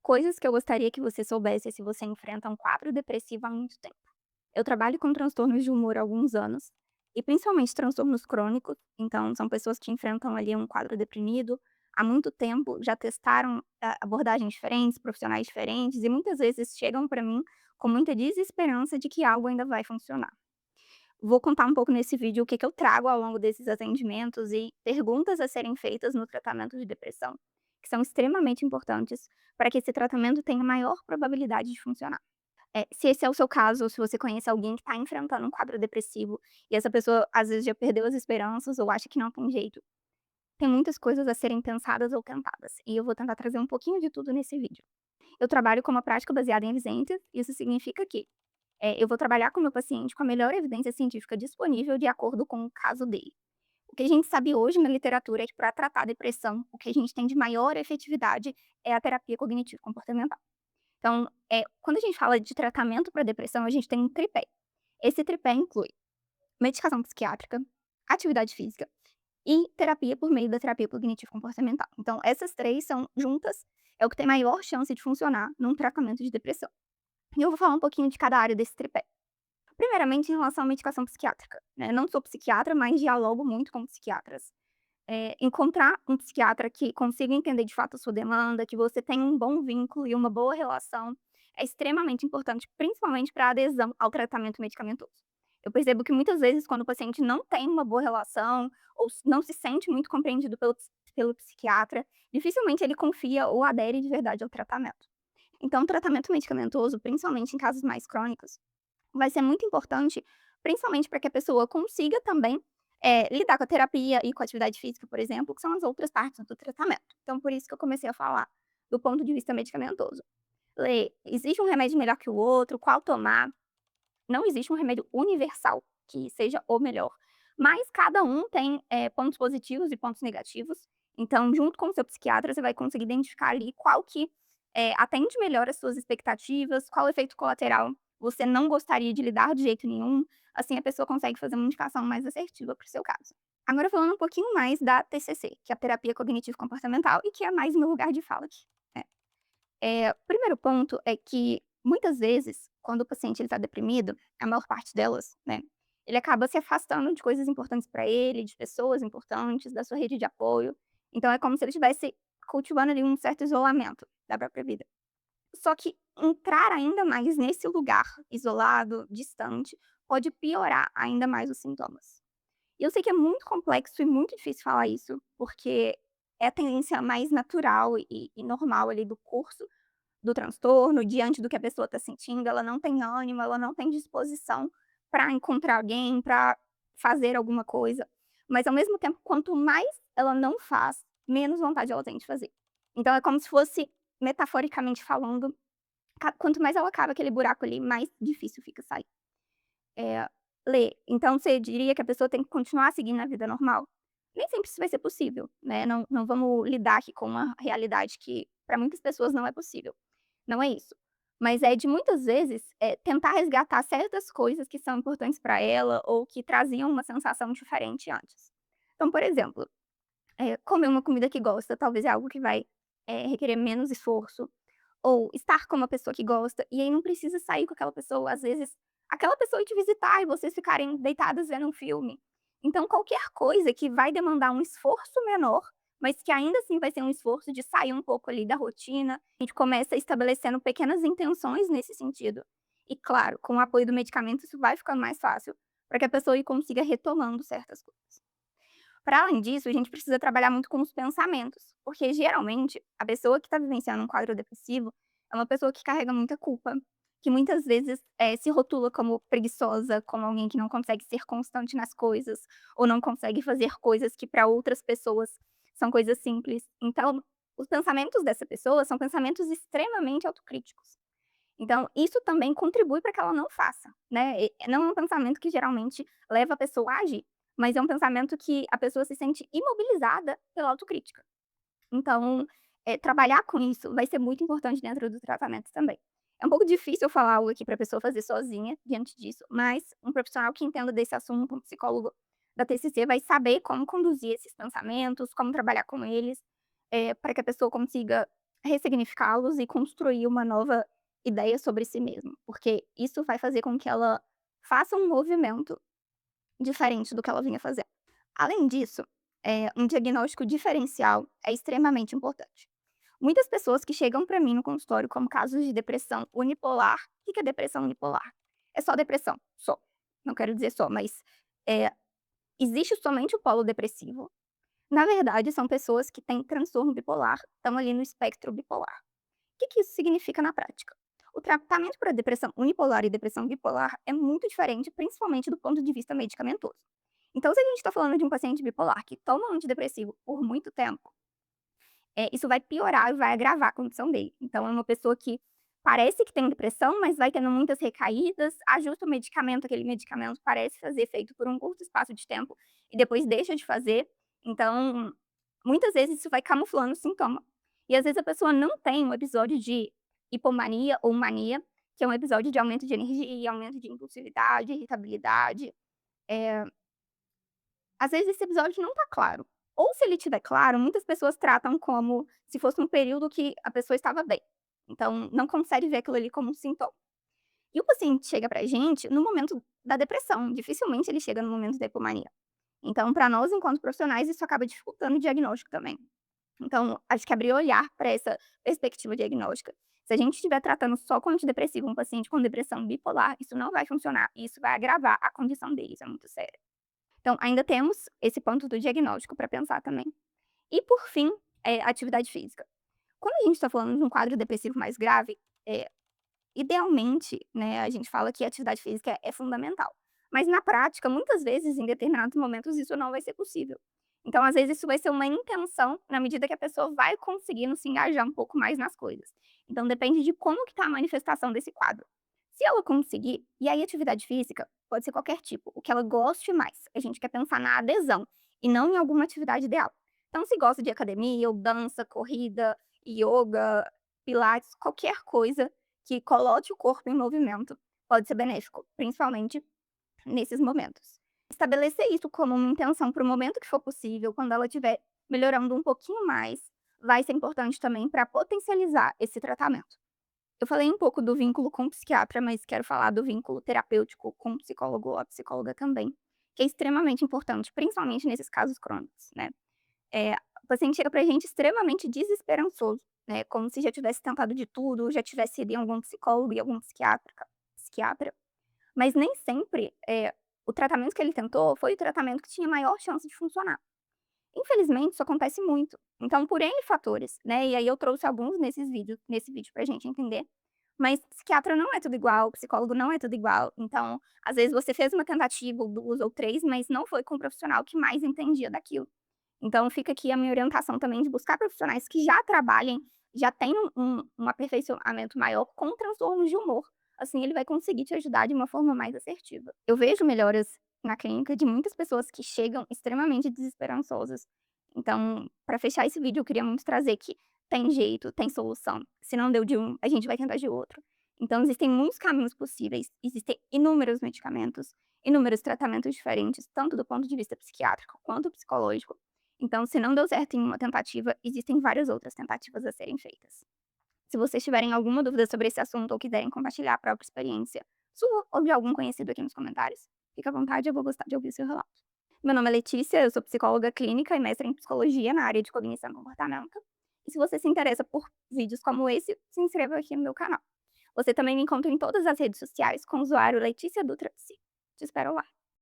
Coisas que eu gostaria que você soubesse se você enfrenta um quadro depressivo há muito tempo. Eu trabalho com transtornos de humor há alguns anos, e principalmente transtornos crônicos, então são pessoas que enfrentam ali um quadro deprimido há muito tempo, já testaram abordagens diferentes, profissionais diferentes, e muitas vezes chegam para mim com muita desesperança de que algo ainda vai funcionar. Vou contar um pouco nesse vídeo o que eu trago ao longo desses atendimentos e perguntas a serem feitas no tratamento de depressão, que são extremamente importantes para que esse tratamento tenha maior probabilidade de funcionar. Se esse é o seu caso, ou se você conhece alguém que está enfrentando um quadro depressivo e essa pessoa às vezes já perdeu as esperanças ou acha que não tem jeito, tem muitas coisas a serem pensadas ou tentadas, e eu vou tentar trazer um pouquinho de tudo nesse vídeo. Eu trabalho com uma prática baseada em evidências, isso significa que eu vou trabalhar com o meu paciente com a melhor evidência científica disponível de acordo com o caso dele. O que a gente sabe hoje na literatura é que para tratar a depressão, o que a gente tem de maior efetividade é a terapia cognitivo-comportamental. Então, quando a gente fala de tratamento para depressão, a gente tem um tripé. Esse tripé inclui medicação psiquiátrica, atividade física e terapia por meio da terapia cognitivo-comportamental. Então, essas 3 são juntas, é o que tem maior chance de funcionar num tratamento de depressão. E eu vou falar um pouquinho de cada área desse tripé. Primeiramente, em relação à medicação psiquiátrica, né, não sou psiquiatra, mas dialogo muito com psiquiatras. Encontrar um psiquiatra que consiga entender de fato a sua demanda, que você tenha um bom vínculo e uma boa relação, é extremamente importante, principalmente para a adesão ao tratamento medicamentoso. Eu percebo que muitas vezes quando o paciente não tem uma boa relação, ou não se sente muito compreendido pelo psiquiatra, dificilmente ele confia ou adere de verdade ao tratamento. Então, o tratamento medicamentoso, principalmente em casos mais crônicos, vai ser muito importante, principalmente para que a pessoa consiga também, lidar com a terapia e com a atividade física, por exemplo, que são as outras partes do tratamento. Então por isso que eu comecei a falar do ponto de vista medicamentoso. Existe um remédio melhor que o outro, qual tomar, não existe um remédio universal que seja o melhor, mas cada um tem, pontos positivos e pontos negativos, então junto com o seu psiquiatra você vai conseguir identificar ali qual que, atende melhor as suas expectativas, qual efeito colateral você não gostaria de lidar de jeito nenhum, assim a pessoa consegue fazer uma indicação mais assertiva para o seu caso. Agora falando um pouquinho mais da TCC, que é a terapia cognitivo comportamental e que é mais meu lugar de fala aqui, né. O primeiro ponto é que, muitas vezes, quando o paciente está deprimido, a maior parte delas, né, ele acaba se afastando de coisas importantes para ele, de pessoas importantes, da sua rede de apoio. Então é como se ele estivesse cultivando ali um certo isolamento da própria vida. Só que entrar ainda mais nesse lugar isolado, distante, pode piorar ainda mais os sintomas. E eu sei que é muito complexo e muito difícil falar isso, porque é a tendência mais natural e normal ali do curso do transtorno, diante do que a pessoa está sentindo, ela não tem ânimo, ela não tem disposição para encontrar alguém, para fazer alguma coisa. Mas ao mesmo tempo, quanto mais ela não faz, menos vontade ela tem de fazer. Então é como se fosse, metaforicamente falando, quanto mais ela cava aquele buraco ali, mais difícil fica sair. Eh, então você diria que a pessoa tem que continuar seguindo a vida normal? Nem sempre isso vai ser possível, né, não vamos lidar aqui com uma realidade que para muitas pessoas não é possível. Não é isso. Mas é de muitas vezes, tentar resgatar certas coisas que são importantes para ela ou que traziam uma sensação diferente antes. Então, por exemplo, comer uma comida que gosta talvez é algo que vai, requerer menos esforço, ou estar com uma pessoa que gosta, e aí não precisa sair com aquela pessoa, às vezes, aquela pessoa ir te visitar e vocês ficarem deitadas vendo um filme. Então qualquer coisa que vai demandar um esforço menor, mas que ainda assim vai ser um esforço de sair um pouco ali da rotina, a gente começa estabelecendo pequenas intenções nesse sentido. E claro, com o apoio do medicamento isso vai ficando mais fácil, para que a pessoa aí consiga retomando certas coisas. Para além disso, a gente precisa trabalhar muito com os pensamentos, porque geralmente a pessoa que está vivenciando um quadro depressivo é uma pessoa que carrega muita culpa, que muitas vezes, se rotula como preguiçosa, como alguém que não consegue ser constante nas coisas, ou não consegue fazer coisas que para outras pessoas são coisas simples. Então, os pensamentos dessa pessoa são pensamentos extremamente autocríticos. Então, isso também contribui para que ela não faça, né. Não é um pensamento que geralmente leva a pessoa a agir, mas é um pensamento que a pessoa se sente imobilizada pela autocrítica. Então, trabalhar com isso vai ser muito importante dentro do tratamento também. É um pouco difícil eu falar algo aqui para a pessoa fazer sozinha diante disso, mas um profissional que entenda desse assunto, um psicólogo da TCC, vai saber como conduzir esses pensamentos, como trabalhar com eles, para que a pessoa consiga ressignificá-los e construir uma nova ideia sobre si mesma, porque isso vai fazer com que ela faça um movimento diferente do que ela vinha fazendo. Além disso, um diagnóstico diferencial é extremamente importante. Muitas pessoas que chegam para mim no consultório como casos de depressão unipolar. O que que é depressão unipolar? É só depressão, só. Não quero dizer só, mas, eh, existe somente o polo depressivo. Na verdade, são pessoas que têm transtorno bipolar, estão ali no espectro bipolar. O que que isso significa na prática? O tratamento para depressão unipolar e depressão bipolar é muito diferente, principalmente do ponto de vista medicamentoso. Então, se a gente está falando de um paciente bipolar que toma um antidepressivo por muito tempo, isso vai piorar e vai agravar a condição dele. Então é uma pessoa que parece que tem depressão, mas vai tendo muitas recaídas, ajusta o medicamento, aquele medicamento parece fazer efeito por um curto espaço de tempo e depois deixa de fazer. Então, muitas vezes isso vai camuflando o sintoma. E às vezes a pessoa não tem um episódio de hipomania ou mania, que é um episódio de aumento de energia, aumento de impulsividade, irritabilidade. Eh Às vezes esse episódio não tá claro. Ou se ele tiver claro, muitas pessoas tratam como se fosse um período que a pessoa estava bem. Então, não consegue ver aquilo ali como um sintoma. E o paciente chega pra gente no momento da depressão, dificilmente ele chega no momento da hipomania. Então, para nós, enquanto profissionais, isso acaba dificultando o diagnóstico também. Então, acho que abrir o olhar para essa perspectiva diagnóstica. Se a gente estiver tratando só com antidepressivo um paciente com depressão bipolar, isso não vai funcionar e isso vai agravar a condição dele, isso é muito sério. Então, ainda temos esse ponto do diagnóstico para pensar também. E por fim, atividade física. Quando a gente está falando de um quadro depressivo mais grave, eh, idealmente, né, a gente fala que a atividade física é fundamental. Mas na prática, muitas vezes, em determinados momentos, isso não vai ser possível. Então, às vezes, isso vai ser uma intenção, na medida que a pessoa vai conseguindo se engajar um pouco mais nas coisas. Então, depende de como que tá a manifestação desse quadro. Se ela conseguir, e aí atividade física pode ser qualquer tipo, o que ela goste mais. A gente quer pensar na adesão e não em alguma atividade ideal. Então, se gosta de academia, ou dança, corrida, yoga, pilates, qualquer coisa que coloque o corpo em movimento pode ser benéfico, principalmente nesses momentos. Estabelecer isso como uma intenção para o momento que for possível, quando ela estiver melhorando um pouquinho mais, vai ser importante também para potencializar esse tratamento. Eu falei um pouco do vínculo com o psiquiatra, mas quero falar do vínculo terapêutico com o psicólogo ou a psicóloga também, que é extremamente importante, principalmente nesses casos crônicos, né. O paciente chega pra gente extremamente desesperançoso, né, como se já tivesse tentado de tudo, já tivesse ido em algum psicólogo e algum psiquiatra, mas nem sempre, o tratamento que ele tentou foi o tratamento que tinha maior chance de funcionar. Infelizmente, isso acontece muito. Então, por N fatores, né, e aí eu trouxe alguns nesse vídeo pra gente entender, mas psiquiatra não é tudo igual, psicólogo não é tudo igual. Então, às vezes você fez uma tentativa ou 2 ou 3, mas não foi com o profissional que mais entendia daquilo. Então fica aqui a minha orientação também de buscar profissionais que já trabalhem, já tenham um aperfeiçoamento maior com transtornos de humor. Assim ele vai conseguir te ajudar de uma forma mais assertiva. Eu vejo melhoras na clínica de muitas pessoas que chegam extremamente desesperançosas. Então, para fechar esse vídeo, eu queria muito trazer que tem jeito, tem solução. Se não deu de um, a gente vai tentar de outro. Então, existem muitos caminhos possíveis, existem inúmeros medicamentos, inúmeros tratamentos diferentes, tanto do ponto de vista psiquiátrico quanto psicológico. Então, se não deu certo em uma tentativa, existem várias outras tentativas a serem feitas. Se vocês tiverem alguma dúvida sobre esse assunto ou quiserem compartilhar a própria experiência sua ou de algum conhecido aqui nos comentários, fique à vontade, eu vou gostar de ouvir o seu relato. Meu nome é Letícia, eu sou psicóloga clínica e mestre em psicologia na área de cognição e comportamento. E se você se interessa por vídeos como esse, se inscreva aqui no meu canal. Você também me encontra em todas as redes sociais com o usuário Letícia Dutra Psi. Te espero lá.